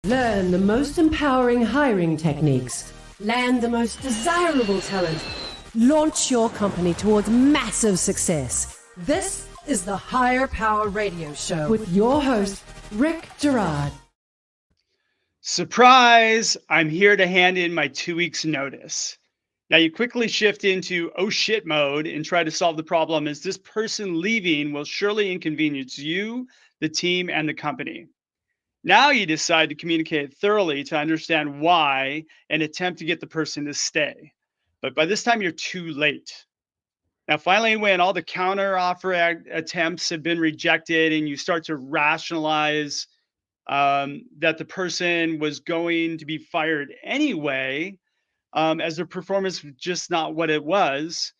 Learn the most empowering hiring techniques. Land the most desirable talent. Launch your company towards massive success. This is the Higher Power Radio Show with your host, Rick Gerard. Surprise! I'm here to hand in my 2 weeks notice. Now you quickly shift into oh shit mode and try to solve the problem, as this person leaving will surely inconvenience you, the team, and the company. Now you decide to communicate thoroughly to understand why and attempt to get the person to stay. But by this time, you're too late. Now, finally, when all the counter offer attempts have been rejected and you start to rationalize that the person was going to be fired anyway, as their performance was just not what it was,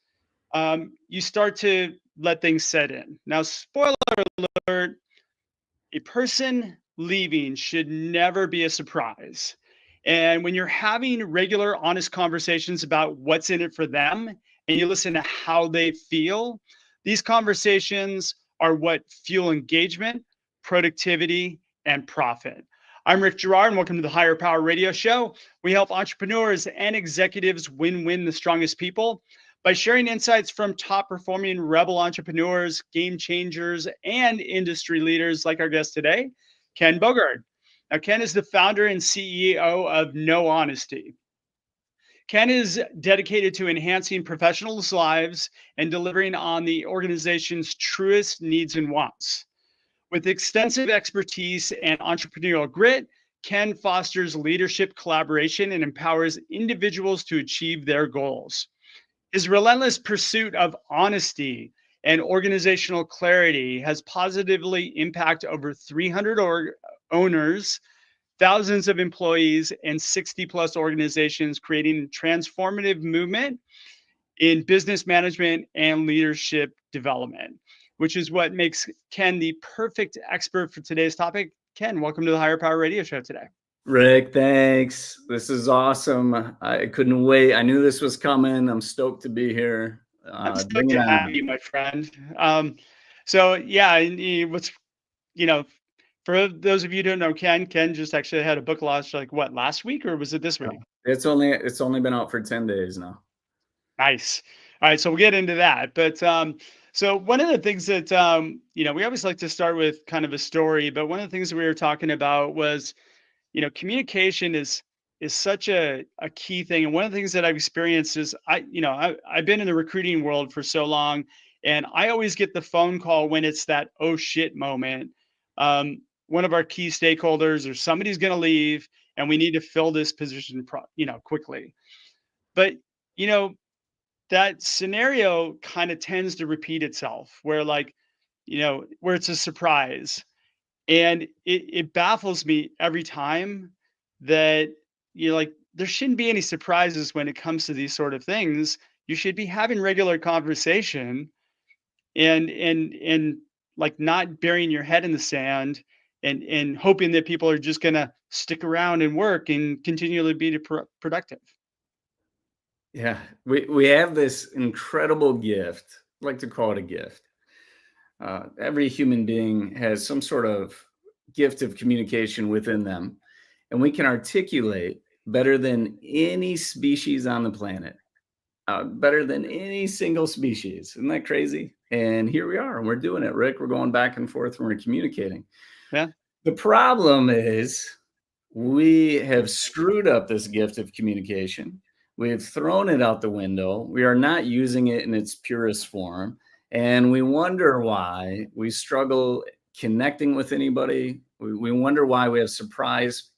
you start to let things set in. Now, spoiler alert, a person leaving should never be a surprise. And when you're having regular, honest conversations about what's in it for them, and you listen to how they feel, these conversations are what fuel engagement, productivity, and profit. I'm Rick Gerard, and welcome to the Higher Power Radio Show. We help entrepreneurs and executives win the strongest people by sharing insights from top-performing rebel entrepreneurs, game changers, and industry leaders like our guest today, Ken Bogard. Now, Ken is the founder and CEO of NOHONESTY. Ken is dedicated to enhancing professionals' lives and delivering on the organization's truest needs and wants. With extensive expertise and entrepreneurial grit, Ken fosters leadership collaboration and empowers individuals to achieve their goals. His relentless pursuit of honesty and organizational clarity has positively impacted over 300 owners, thousands of employees, and 60 plus organizations, creating transformative movement in business management and leadership development, which is what makes Ken the perfect expert for today's topic. Ken, welcome to the Higher Power Radio Show today. Rick, thanks. This is awesome. I couldn't wait. I knew this was coming. I'm stoked to be here. I'm stoked to have you, my friend. So yeah, what's, for those of you who don't know Ken just actually had a book launch last week, or was it this week? It's only been out for 10 days now. Nice. All right, so we'll get into that. But so one of the things that we always like to start with kind of a story, but one of the things that we were talking about was, communication is such a key thing. And one of the things that I've experienced is I've been in the recruiting world for so long, and I always get the phone call when it's that oh shit moment. One of our key stakeholders or somebody's going to leave and we need to fill this position quickly. But that scenario kind of tends to repeat itself where where it's a surprise. And it baffles me every time that there shouldn't be any surprises when it comes to these sort of things. You should be having regular conversation and not burying your head in the sand and hoping that people are just going to stick around and work and continually be productive. Yeah, we have this incredible gift. I like to call it a gift. Every human being has some sort of gift of communication within them, and we can articulate better than any species on the planet, better than any single species. Isn't that crazy? And here we are, and we're doing it, Rick. We're going back and forth and we're communicating. Yeah. The problem is we have screwed up this gift of communication. We have thrown it out the window. We are not using it in its purest form. And we wonder why we struggle connecting with anybody. We wonder why we have surprise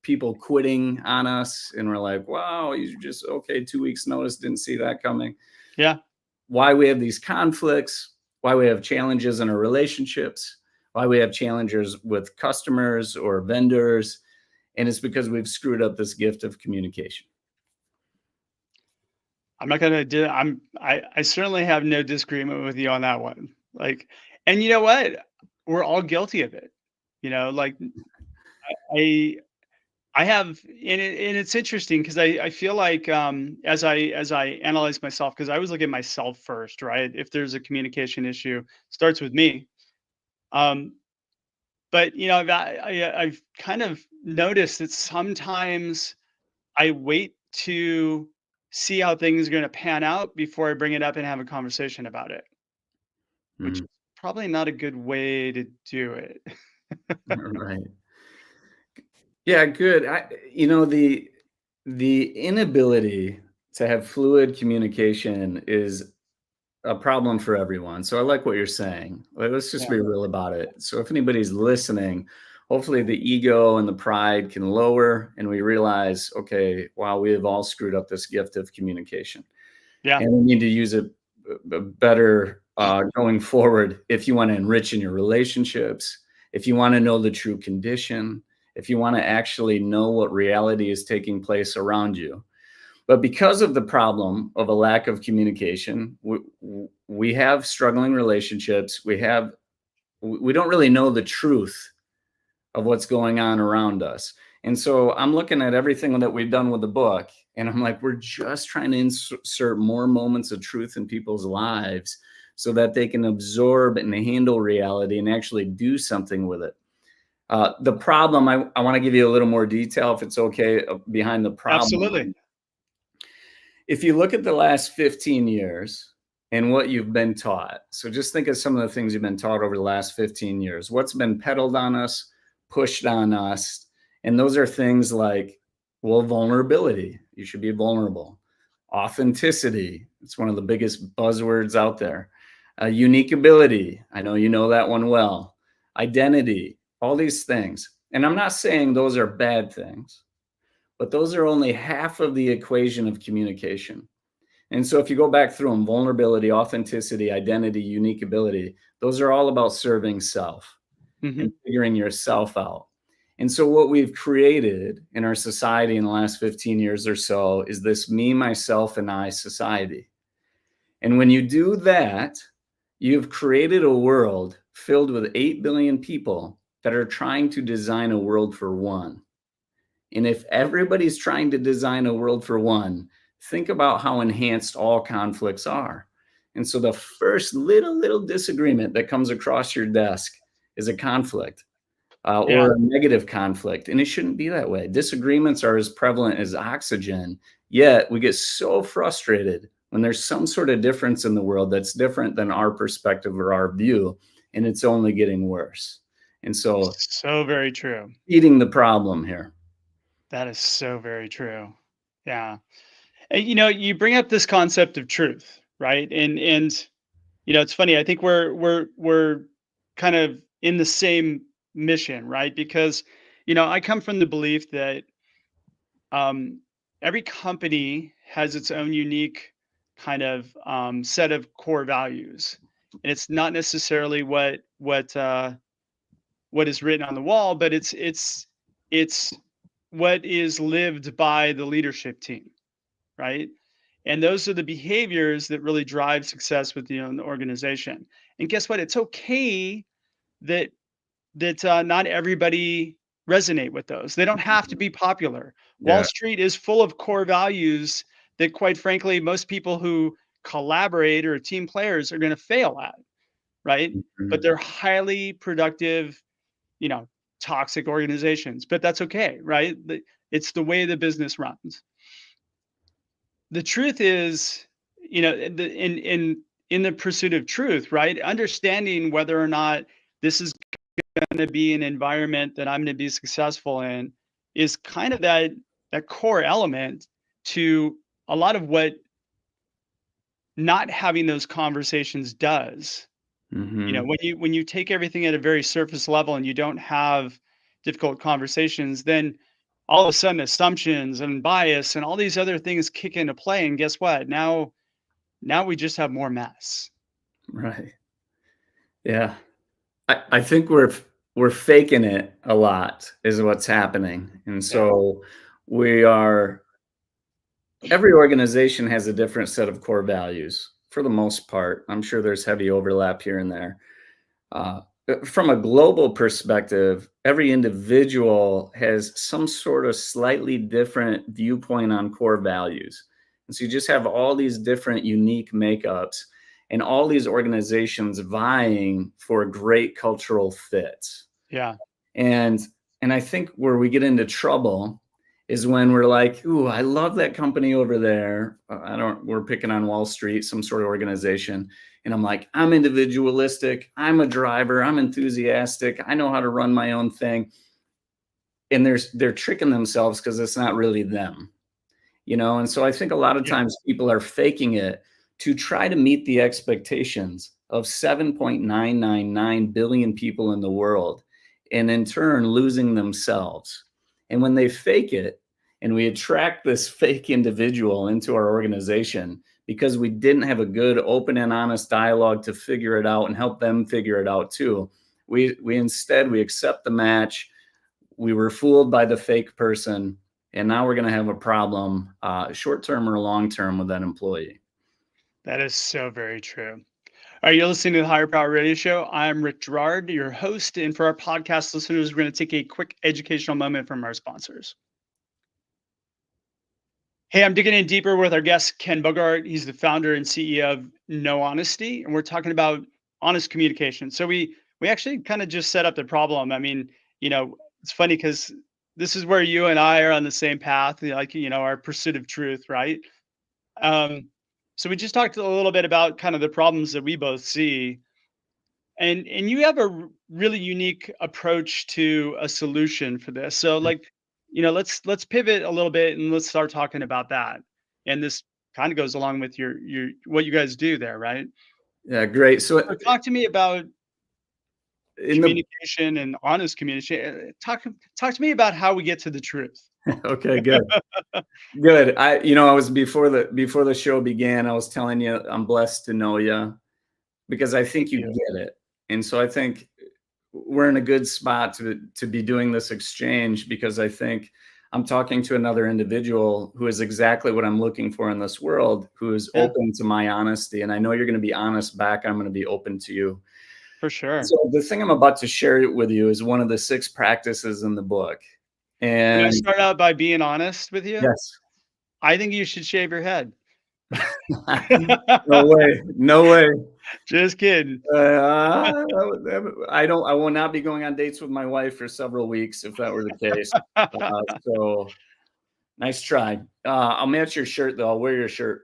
people quitting on us. And we're like, wow, you're just, okay, 2 weeks notice, didn't see that coming. Yeah. Why we have these conflicts, why we have challenges in our relationships, why we have challenges with customers or vendors. And it's because we've screwed up this gift of communication. I'm not gonna do. I certainly have no disagreement with you on that one. Like, and you know what? We're all guilty of it. Like I I have, and it's interesting because I feel like as I analyze myself, because I always look at myself first, right? If there's a communication issue, starts with me. Um, but I've kind of noticed that sometimes I wait to see how things are going to pan out before I bring it up and have a conversation about it, which Mhm. is probably not a good way to do it. Right. Yeah, good. The inability to have fluid communication is a problem for everyone. So I like what you're saying. Let's just Yeah. be real about it. So if anybody's listening, hopefully the ego and the pride can lower and we realize, okay, wow, we have all screwed up this gift of communication. Yeah. And we need to use it better going forward if you want to enrich in your relationships, if you want to know the true condition, if you want to actually know what reality is taking place around you. But because of the problem of a lack of communication, we have struggling relationships. We don't really know the truth of what's going on around us. And so I'm looking at everything that we've done with the book, and I'm like, we're just trying to insert more moments of truth in people's lives so that they can absorb and handle reality and actually do something with it. The problem, I want to give you a little more detail, if it's okay, behind the problem. Absolutely. If you look at the last 15 years and what you've been taught, so just think of some of the things you've been taught over the last 15 years, what's been peddled on us, pushed on us. And those are things like, well, vulnerability. You should be vulnerable. Authenticity. It's one of the biggest buzzwords out there. Unique ability. I know you know that one well. Identity. All these things. And I'm not saying those are bad things, but those are only half of the equation of communication. And so if you go back through them, vulnerability, authenticity, identity, unique ability, those are all about serving self Hmm. and figuring yourself out. And so what we've created in our society in the last 15 years or so is this me, myself, and I society. And when you do that, you've created a world filled with 8 billion people that are trying to design a world for one. And if everybody's trying to design a world for one, think about how enhanced all conflicts are. And so the first little disagreement that comes across your desk is a conflict Yeah. or a negative conflict. And it shouldn't be that way. Disagreements are as prevalent as oxygen, yet we get so frustrated when there's some sort of difference in the world that's different than our perspective or our view, and it's only getting worse. And so So very true. eating the problem here. That is so very true. Yeah. And you bring up this concept of truth, right? And it's funny. I think we're kind of in the same mission, right? Because I come from the belief that um, every company has its own unique kind of set of core values, and it's not necessarily what is written on the wall, but it's what is lived by the leadership team, right? And those are the behaviors that really drive success with the organization. And guess what? It's okay that not everybody resonate with those. They don't have to be popular. Wall Yeah. Street is full of core values that, quite frankly, most people who collaborate or team players are going to fail at, right? But Mhm. they're highly productive, you know, toxic organizations. But that's okay, right? It's the way the business runs. The truth is, in the pursuit of truth, right? Understanding whether or not this is going to be an environment that I'm going to be successful in is kind of that core element to a lot of what not having those conversations does. Mhm. When you take everything at a very surface level and you don't have difficult conversations, then all of a sudden assumptions and bias and all these other things kick into play. And guess what? Now we just have more mess. Right. Yeah. I think we're we're faking it a lot is what's happening. And Yeah. so we are every organization has a different set of core values for the most part. I'm sure there's heavy overlap here and there. Uh, from a global perspective, every individual has some sort of slightly different viewpoint on core values. And so you just have all these different unique makeups and all these organizations vying for great cultural fits. Yeah. And I think where we get into trouble is when we're like, "Ooh, I love that company over there." I don't. We're picking on Wall Street, some sort of organization, and I'm like, "I'm individualistic. I'm a driver. I'm enthusiastic. I know how to run my own thing." And they're tricking themselves because it's not really them, you know. And so I think a lot of Yeah. times people are faking it to try to meet the expectations of 7.999 billion people in the world, and in turn losing themselves. And when they fake it and we attract this fake individual into our organization because we didn't have a good open and honest dialogue to figure it out and help them figure it out too, we instead we accept the match. We were fooled by the fake person, and now we're going to have a problem, short term or long term, with that employee. That is so very true. All right, you're listening to the Higher Power Radio Show. I'm Rick Gerard, your host. And for our podcast listeners, we're going to take a quick educational moment from our sponsors. Hey, I'm digging in deeper with our guest, Ken Bogard. He's the founder and CEO of NOHONESTY, and we're talking about honest communication. So we actually kind of just set up the problem. I mean, it's funny because this is where you and I are on the same path, like, our pursuit of truth, right? Um, so we just talked a little bit about kind of the problems that we both see, and you have a really unique approach to a solution for this. So, like, let's pivot a little bit and let's start talking about that. And this kind of goes along with your what you guys do there, right? Yeah, great. So So talk to me about in the communication and honest communication. Talk to me about how we get to the truth. okay, good. Good. I was before the show began, I was telling you I'm blessed to know you because I think Thank you you. get it. And so I think we're in a good spot to be doing this exchange because I think I'm talking to another individual who is exactly what I'm looking for in this world, who is Yeah, open to my honesty. And I know you're going to be honest back. I'm going to be open to you. for sure. So the thing I'm about to share with you is one of the 6 practices in the book. Can I And start out by being honest with you? yes. I think you should shave your head. No way. No way. Just kidding. I will not be going on dates with my wife for several weeks if that were the case. So nice try. I'll match your shirt though. I'll wear your shirt.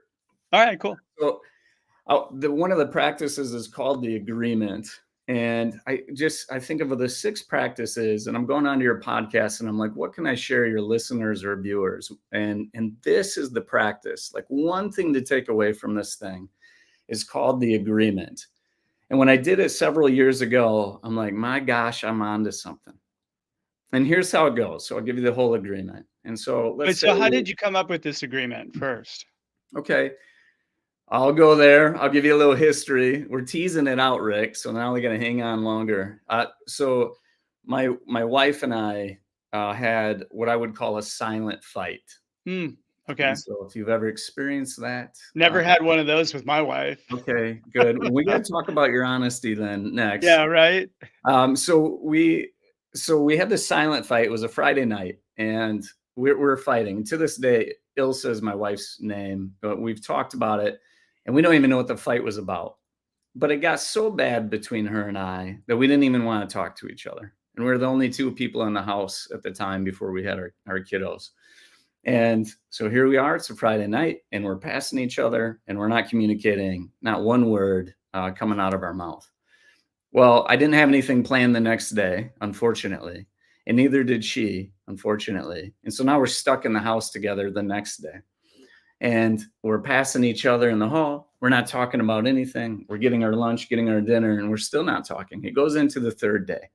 All right, cool. So one of the practices is called the agreement. And I think of the 6 practices, and I'm going onto your podcast and I'm like, what can I share your listeners or viewers? And this is the practice. Like, one thing to take away from this thing is called the agreement. And when I did it several years ago, I'm like, my gosh, I'm onto something. And here's how it goes. So I'll give you the whole agreement. And so Wait, let's say, so how did you come up with this agreement first? okay, I'll go there. I'll give you a little history. We're teasing it out, Rick. So now we're going to hang on longer. So my wife and I had what I would call a silent fight. Okay. And so if you've ever experienced that, Never had one of those with my wife. okay, good. We got to talk about your honesty then next. Yeah, right? So we had this silent fight. It was a Friday night, and we're fighting. To this day, Ilsa is my wife's name, but we've talked about it, and we don't even know what the fight was about. But it got so bad between her and I that we didn't even want to talk to each other. And we were the only 2 people in the house at the time before we had our kiddos. And so here we are. It's a Friday night, and we're passing each other, and we're not communicating, not one word coming out of our mouth. Well, I didn't have anything planned the next day, unfortunately, and neither did she, unfortunately. And so now we're stuck in the house together the next day. And we're passing each other in the hall. We're not talking about anything. We're getting our lunch, getting our dinner, and we're still not talking. It goes into the 3rd day.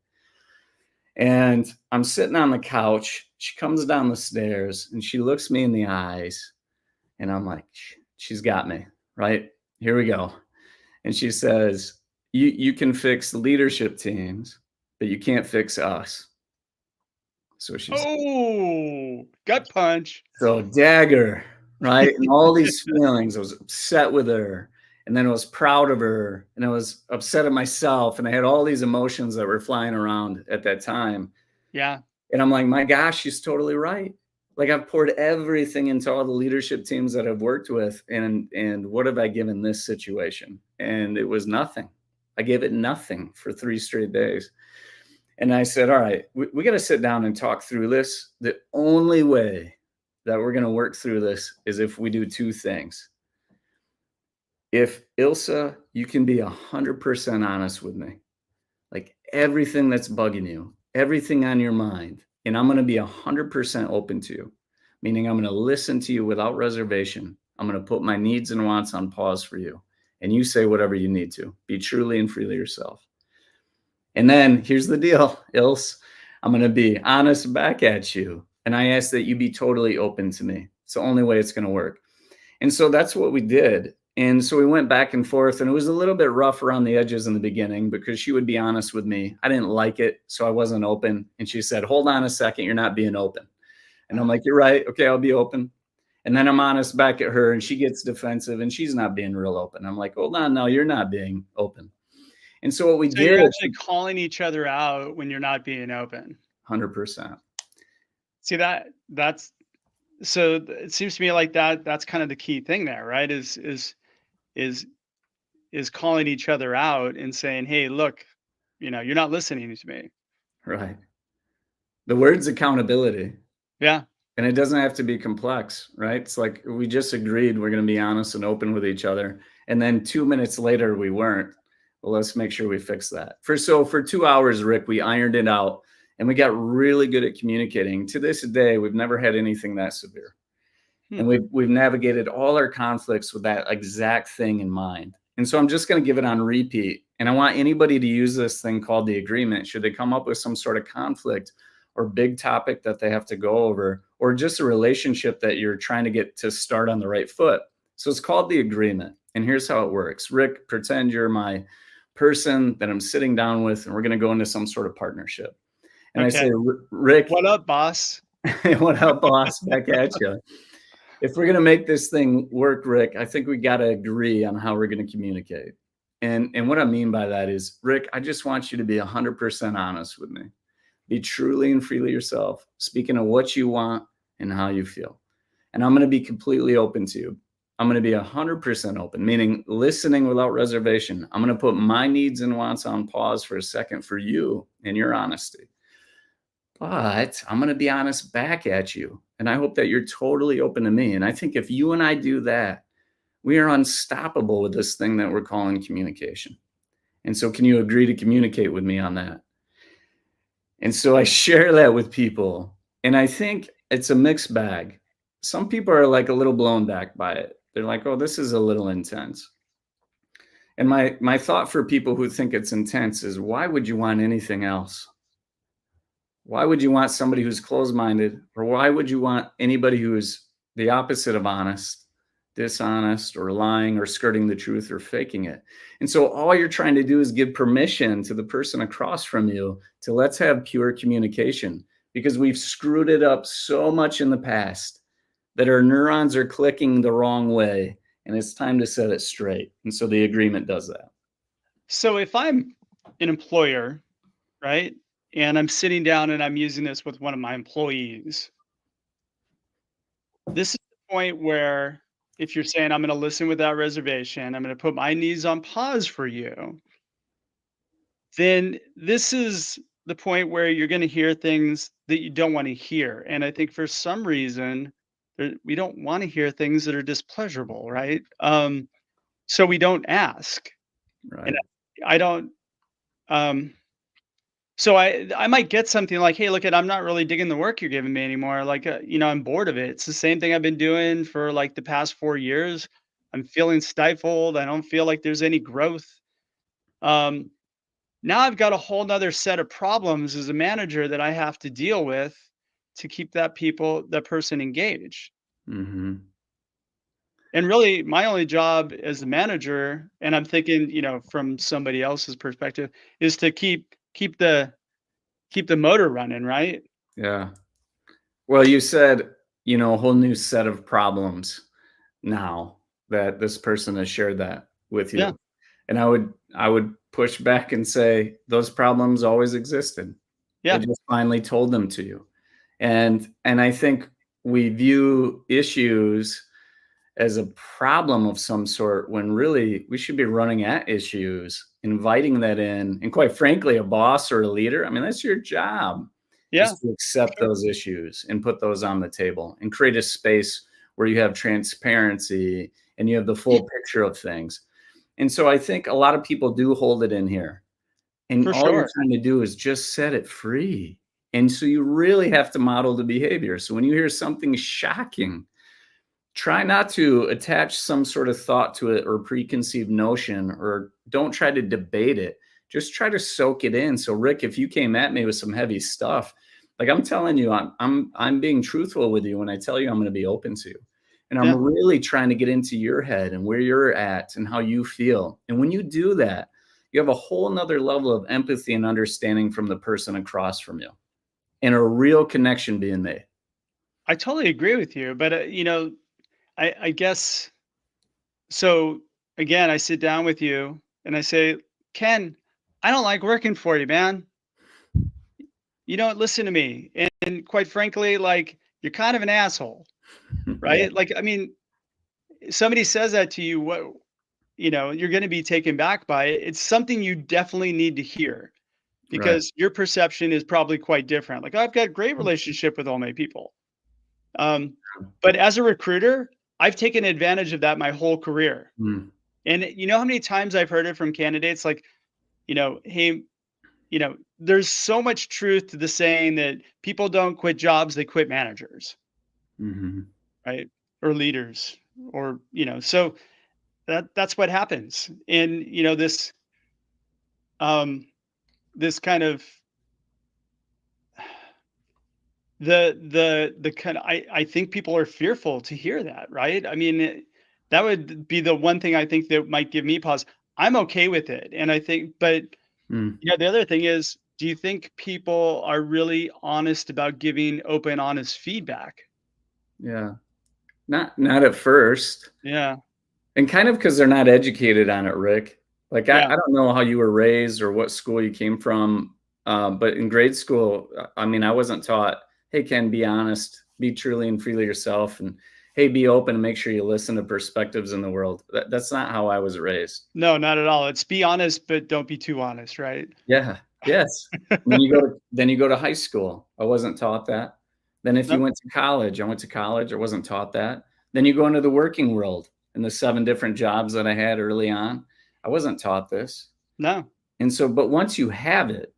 And I'm sitting on the couch. She comes down the stairs, and she looks me in the eyes. And I'm like, she's got me, right? Here we go. And she says, you can fix leadership teams, but you can't fix us. So she said. Oh, gut punch. So dagger, right? And all these feelings. I was upset with her, and then I was proud of her, and I was upset at myself, and I had all these emotions that were flying around at that time. Yeah. And I'm like, my gosh, she's totally right. Like I've poured everything into all the leadership teams that I've worked with, and what have I given this situation? And it was nothing. I gave it nothing for 3 straight days. And I said, all right, we got to sit down and talk through this. The only way that we're going to work through this is if we do 2 things. If Ilsa, you can be 100% honest with me, like everything that's bugging you, everything on your mind, and I'm going to be 100% open to you, meaning I'm going to listen to you without reservation. I'm going to put my needs and wants on pause for you. And you say whatever you need to. Be truly and freely yourself. And then here's the deal, Ilse. I'm going to be honest back at you. And I ask that you be totally open to me. It's the only way it's going to work. And so that's what we did. And so we went back and forth, and it was a little bit rough around the edges in the beginning because she would be honest with me. I didn't like it, so I wasn't open. And she said, hold on a second, you're not being open. And I'm like, you're right. Okay, I'll be open. And then I'm honest back at her, and she gets defensive, and she's not being real open. I'm like, hold on, no, you're not being open. And so what we So did, you're actually calling each other out when you're not being open. 100%. See that's so it seems to me like that's kind of the key thing there, right? Is calling each other out and saying, hey, look, you're not listening to me. Right. The word's accountability. Yeah. And it doesn't have to be complex, right? It's like we just agreed we're going to be honest and open with each other. And then 2 minutes later, we weren't. Well, let's make sure we fix that. For 2 hours, Rick, we ironed it out and we got really good at communicating. To this day, we've never had anything that severe. And we've navigated all our conflicts with that exact thing in mind. And so I'm just going to give it on repeat. And I want anybody to use this thing called the agreement. Should they come up with some sort of conflict or big topic that they have to go over, or just a relationship that you're trying to get to start on the right foot. So it's called the agreement. And here's how it works. Rick, pretend you're my person that I'm sitting down with, and we're going to go into some sort of partnership. And okay. I say, Rick. What up, boss? What up, boss? Back at you. If we're going to make this thing work, Rick, I think we got to agree on how we're going to communicate. And what I mean by that is, Rick, I just want you to be 100% honest with me. Be truly and freely yourself, speaking of what you want and how you feel. And I'm going to be completely open to you. I'm going to be 100% open, meaning listening without reservation. I'm going to put my needs and wants on pause for a second for you and your honesty. But I'm going to be honest back at you. And I hope that you're totally open to me. And I think if you and I do that, we are unstoppable with this thing that we're calling communication. And so can you agree to communicate with me on that? And so I share that with people. And I think it's a mixed bag. Some people are like a little blown back by it. They're like, oh, this is a little intense. And my thought for people who think it's intense is, why would you want anything else? Why would you want somebody who's closed-minded? Or why would you want anybody who is the opposite of honest, dishonest, or lying, or skirting the truth, or faking it? And so all you're trying to do is give permission to the person across from you to let's have pure communication, because we've screwed it up so much in the past that our neurons are clicking the wrong way, and it's time to set it straight. And so the agreement does that. So if I'm an employer, right, and I'm sitting down and I'm using this with one of my employees, this is the point where if you're saying, I'm going to listen without reservation, I'm going to put my needs on pause for you, then this is the point where you're going to hear things that you don't want to hear. And I think for some reason, we don't want to hear things that are displeasurable, right? So we don't ask. Right. And I don't, so I might get something like, hey, look, I'm not really digging the work you're giving me anymore. Like, I'm bored of it. It's the same thing I've been doing for like the past 4 years. I'm feeling stifled. I don't feel like there's any growth. Now I've got a whole nother set of problems as a manager that I have to deal with to keep that person engaged. Mm-hmm. And really my only job as a manager, and I'm thinking, from somebody else's perspective, is to keep the keep the motor running, right? Yeah. Well, you said, a whole new set of problems now that this person has shared that with Yeah. you. And I would push back and say those problems always existed. They Yeah, just finally told them to you. And I think we view issues as a problem of some sort when really we should be running at issues, inviting that in. And quite frankly, a boss or a leader, I mean, that's your job, yeah, is to accept sure, those issues and put those on the table and create a space where you have transparency and you have the full picture of things. And so I think a lot of people do hold it in here. And for all you're sure. trying to do is just set it free. And so you really have to model the behavior. So when you hear something shocking, try not to attach some sort of thought to it or preconceived notion, or don't try to debate it. Just try to soak it in. So Rick, if you came at me with some heavy stuff, like I'm telling you, I'm being truthful with you when I tell you I'm going to be open to you. And I'm Yeah. really trying to get into your head and where you're at and how you feel. And when you do that, you have a whole nother level of empathy and understanding from the person across from you, and a real connection being made. I totally agree with you, but I guess so. Again, I sit down with you and I say, Ken, I don't like working for you, man. You don't listen to me, and quite frankly, like you're kind of an asshole, Yeah. right? Like, I mean, somebody says that to you, what you're going to be taken back by it. It's something you definitely need to hear Right. because your perception is probably quite different. Like, I've got great relationship with all my people. Um, but as a recruiter, I've taken advantage of that my whole career. Mm. And you know how many times I've heard it from candidates like, hey, there's so much truth to the saying that people don't quit jobs, they quit managers, Mhm. right? Or leaders, or, so that's what happens. And, um, this kind of the kind of I think people are fearful to hear that, right? I mean, that would be the one thing I think that might give me pause. I'm okay with it, and I think, but Mm. the other thing is, do you think people are really honest about giving open, honest feedback? Yeah. Not at first, Yeah, and kind of because 'cause they're not educated on it, Rick. Like, I yeah, I don't know how you were raised or what school you came from, but in grade school, I mean, I wasn't taught, "Hey, Ken, be honest, be truly and freely yourself, and, hey, be open and make sure you listen to perspectives in the world." That's not how I was raised. no, not at all. It's be honest, but don't be too honest, right? Yeah. Yes. And then you go to high school. I wasn't taught that. Then if you Nope, went to college, I went to college, I wasn't taught that. Then you go into the working world and the 7 different jobs that I had early on, I wasn't taught this. no, And so, but once you have it,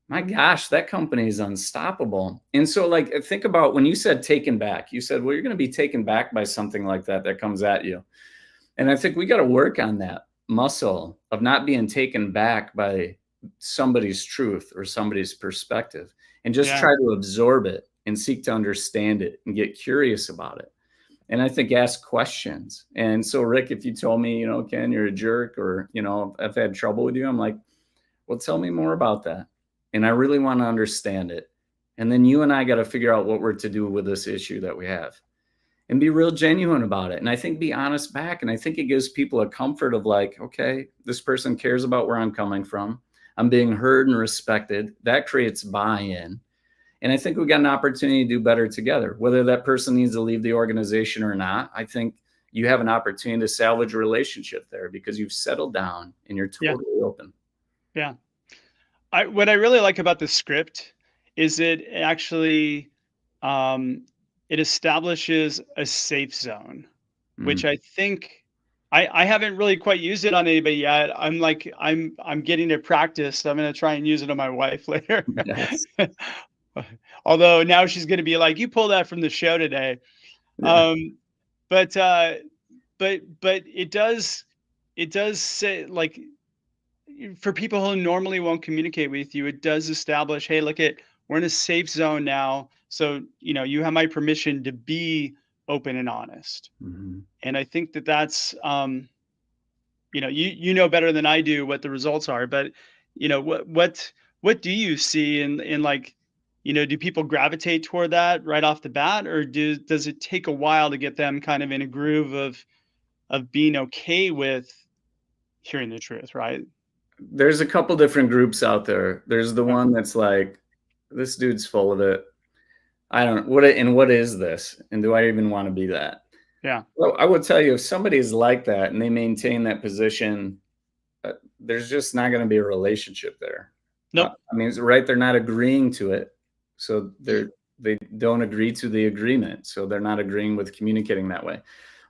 my gosh, that company is unstoppable. And so, like, think about when you said taken back, you said, well, you're going to be taken back by something like that that comes at you. And I think we got to work on that muscle of not being taken back by somebody's truth or somebody's perspective, and just yeah, try to absorb it and seek to understand it and get curious about it. And I think ask questions. And so, Rick, if you told me, Ken, you're a jerk, or, I've had trouble with you, I'm like, well, tell me more about that. And I really want to understand it. And then you and I got to figure out what we're to do with this issue that we have, and be real genuine about it. And I think be honest back. And I think it gives people a comfort of like, okay, this person cares about where I'm coming from. I'm being heard and respected. That creates buy-in. And I think we got an opportunity to do better together. Whether that person needs to leave the organization or not, I think you have an opportunity to salvage a relationship there because you've settled down and you're yeah, totally open. yeah. What I really like about the script is it actually um, it establishes a safe zone, which Mm. I think I haven't really quite used it on anybody yet. I'm getting to practice. I'm gonna try and use it on my wife later. Yes. Although now she's gonna be like, "You pull that from the show today." Yeah. Um, but but it does say, like, for people who normally won't communicate with you, it does establish, hey, look, at we're in a safe zone now. So, you have my permission to be open and honest. Mhm. And I think that that's you know better than I do what the results are, but what what do you see in like, do people gravitate toward that right off the bat, or does it take a while to get them kind of in a groove of being okay with hearing the truth, right? There's a couple different groups out there. There's the Yeah. one that's like, this dude's full of it. I don't what is this? And do I even want to be that? Yeah. Well, I would tell you, if somebody is like that and they maintain that position, there's just not going to be a relationship there. Nope. I mean, right? They're not agreeing to it, so they don't agree to the agreement, so they're not agreeing with communicating that way.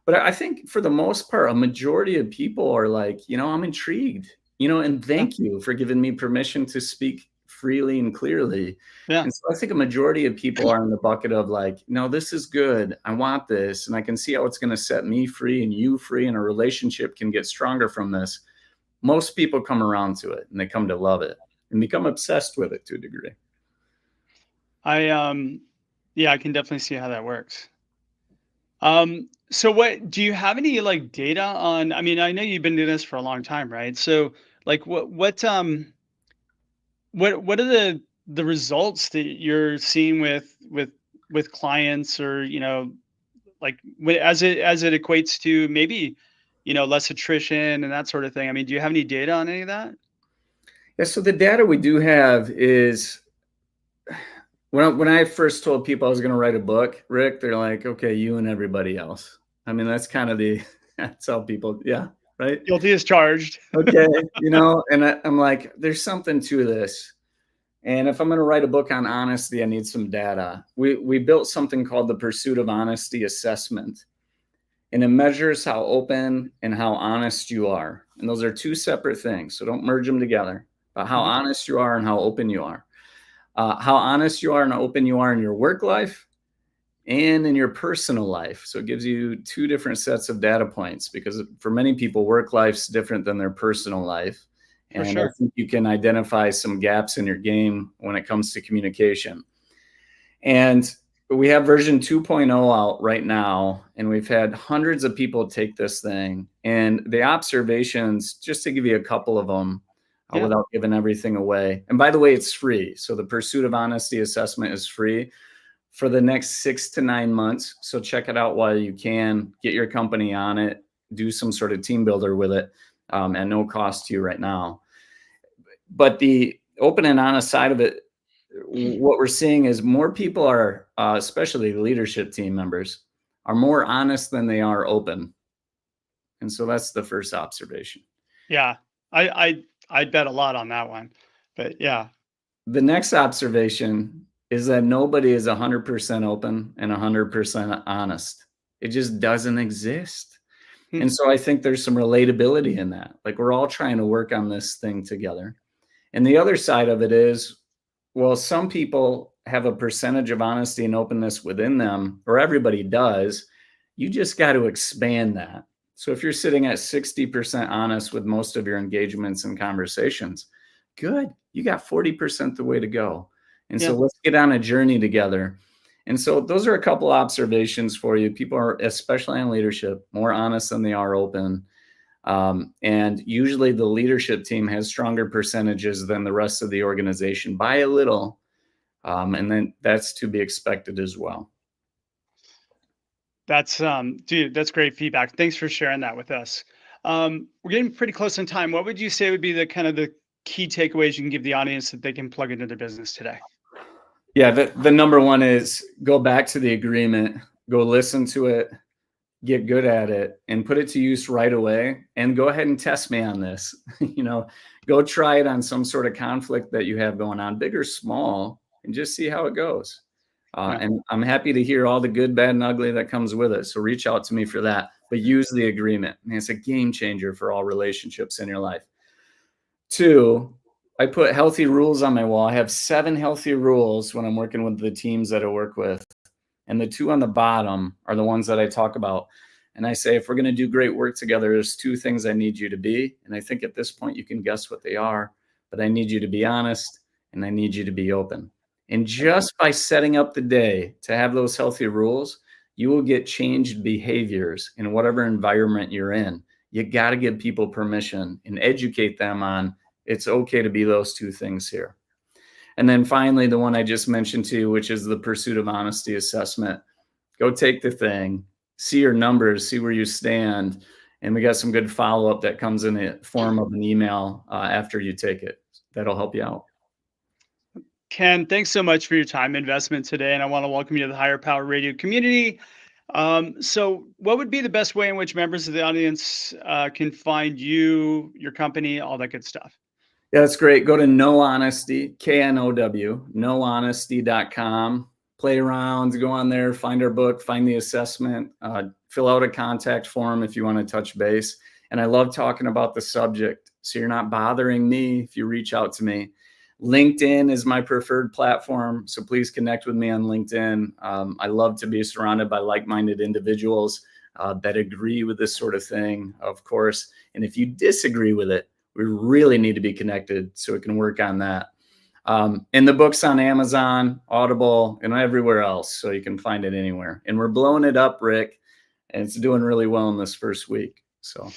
But I think for the most part, a majority of people are like, I'm intrigued, and Yeah. thank you for giving me permission to speak freely and clearly. Yeah. And so I think a majority of people are in the bucket of like, no, this is good. I want this. And I can see how it's going to set me free and you free, and a relationship can get stronger from this. Most people come around to it and they come to love it and become obsessed with it to a degree. Yeah, I can definitely see how that works. So what do you have any like data on? I mean, I know you've been doing this for a long time, right? So like what are the results that you're seeing with clients, or like as it equates to maybe less attrition and that sort of thing? I mean, do you have any data on any of that? Yeah, so the data we do have is when I first told people I was going to write a book, Rick, they're like, okay, you and everybody else. I mean, that's kind of that's how people, yeah, right? Guilty as charged. Okay, and I'm like, there's something to this. And if I'm going to write a book on honesty, I need some data. We built something called the Pursuit of Honesty Assessment, and it measures how open and how honest you are. And those are two separate things, so don't merge them together. But how Mhm. honest you are and how open you are. How honest you are and how open you are in your work life and in your personal life. So it gives you two different sets of data points, because for many people, work life's different than their personal life. For And I sure. think you can identify some gaps in your game when it comes to communication. And we have version 2.0 out right now, and we've had hundreds of people take this thing. And the observations, just to give you a couple of them, Yeah. without giving everything away. And by the way, it's free. So the Pursuit of Honesty Assessment is free for the next 6 to 9 months. So check it out while you can. Get your company on it. Do some sort of team builder with it at no cost to you right now. But the open and honest side of it, what we're seeing is more people are, especially leadership team members, are more honest than they are open. And so that's the first observation. Yeah. I'd bet a lot on that one. But yeah. The next observation is that nobody is 100% open and 100% honest. It just doesn't exist. Hmm. And so I think there's some relatability in that. Like, we're all trying to work on this thing together. And the other side of it is, well, some people have a percentage of honesty and openness within them, or everybody does. You just got to expand that. So if you're sitting at 60% honest with most of your engagements and conversations, good. You got 40% the way to go. And so Yeah. let's get on a journey together. And so those are a couple observations for you. People are, especially in leadership, more honest than they are open. And usually the leadership team has stronger percentages than the rest of the organization by a little. And then that's to be expected as well. That's dude, that's great feedback. Thanks for sharing that with us. We're getting pretty close in time. What would you say would be the kind of the key takeaways you can give the audience that they can plug into their business today? Yeah, the number one is go back to the agreement, go listen to it, get good at it, and put it to use right away. And go ahead and test me on this. Go try it on some sort of conflict that you have going on, big or small, and just see how it goes. Yeah. And I'm happy to hear all the good, bad, and ugly that comes with it. So reach out to me for that. But use the agreement. And it's a game changer for all relationships in your life. 2, I put healthy rules on my wall. I have 7 healthy rules when I'm working with the teams that I work with. And the 2 on the bottom are the ones that I talk about. And I say, if we're going to do great work together, there's 2 things I need you to be. And I think at this point you can guess what they are. But I need you to be honest, and I need you to be open. And just by setting up the day to have those healthy rules, you will get changed behaviors in whatever environment you're in. You got to give people permission and educate them on it's okay to be those 2 things here. And then finally, the one I just mentioned to you, which is the Pursuit of Honesty assessment. Go take the thing, see your numbers, see where you stand. And we got some good follow-up that comes in the form of an email after you take it. That'll help you out. Ken, thanks so much for your time investment today. And I want to welcome you to the Higher Power Radio community. So what would be the best way in which members of the audience can find you, your company, all that good stuff? Yeah, that's great. Go to No Honesty, KNOW, nohonesty.com. Play around, go on there, find our book, find the assessment, fill out a contact form if you want to touch base. And I love talking about the subject, so you're not bothering me if you reach out to me. LinkedIn is my preferred platform, so please connect with me on LinkedIn. I love to be surrounded by like-minded individuals that agree with this sort of thing, of course. And if you disagree with it, we really need to be connected so we can work on that. And the book's on Amazon, Audible, and everywhere else, so you can find it anywhere. And we're blowing it up, Rick, and it's doing really well in this first week. So,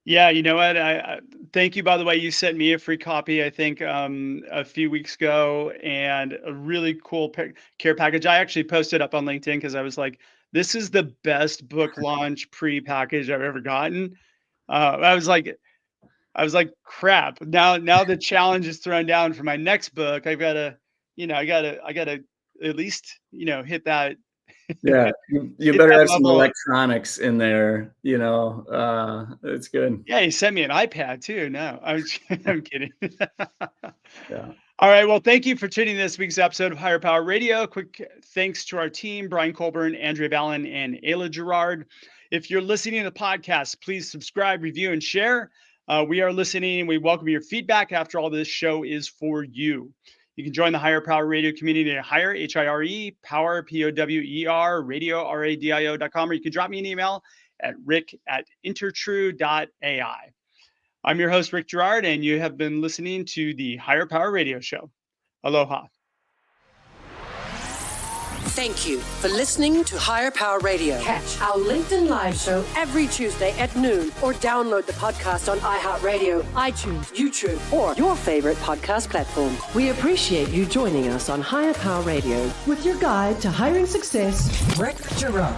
yeah, you know what? I thank you. By the way, you sent me a free copy, I think, a few weeks ago, and a really cool care package. I actually posted up on LinkedIn because I was like, "This is the best book launch pre-package I've ever gotten." I was like, crap. Now the challenge is thrown down for my next book. I've got to, I gotta at least, hit that. Yeah, you better have some electronics in there. It's good. Yeah, he sent me an iPad too. No, I'm kidding. Yeah. All right. Well, thank you for tuning in this week's episode of Higher Power Radio. Quick thanks to our team, Brian Colburn, Andrea Ballin, and Ayla Gerard. If you're listening to the podcast, please subscribe, review, and share. We are listening, and we welcome your feedback. After all, this show is for you. You can join the Higher Power Radio community at Higher, H-I-R-E, Power, P-O-W-E-R, radio, R-A-D-I-O.com, or you can drop me an email at rick@intertrue.ai. I'm your host, Rick Gerard, and you have been listening to the Higher Power Radio Show. Aloha. Thank you for listening to Higher Power Radio. Catch our LinkedIn Live show every Tuesday at noon, or download the podcast on iHeartRadio, iTunes, YouTube, or your favorite podcast platform. We appreciate you joining us on Higher Power Radio with your guide to hiring success, Rick Gerard.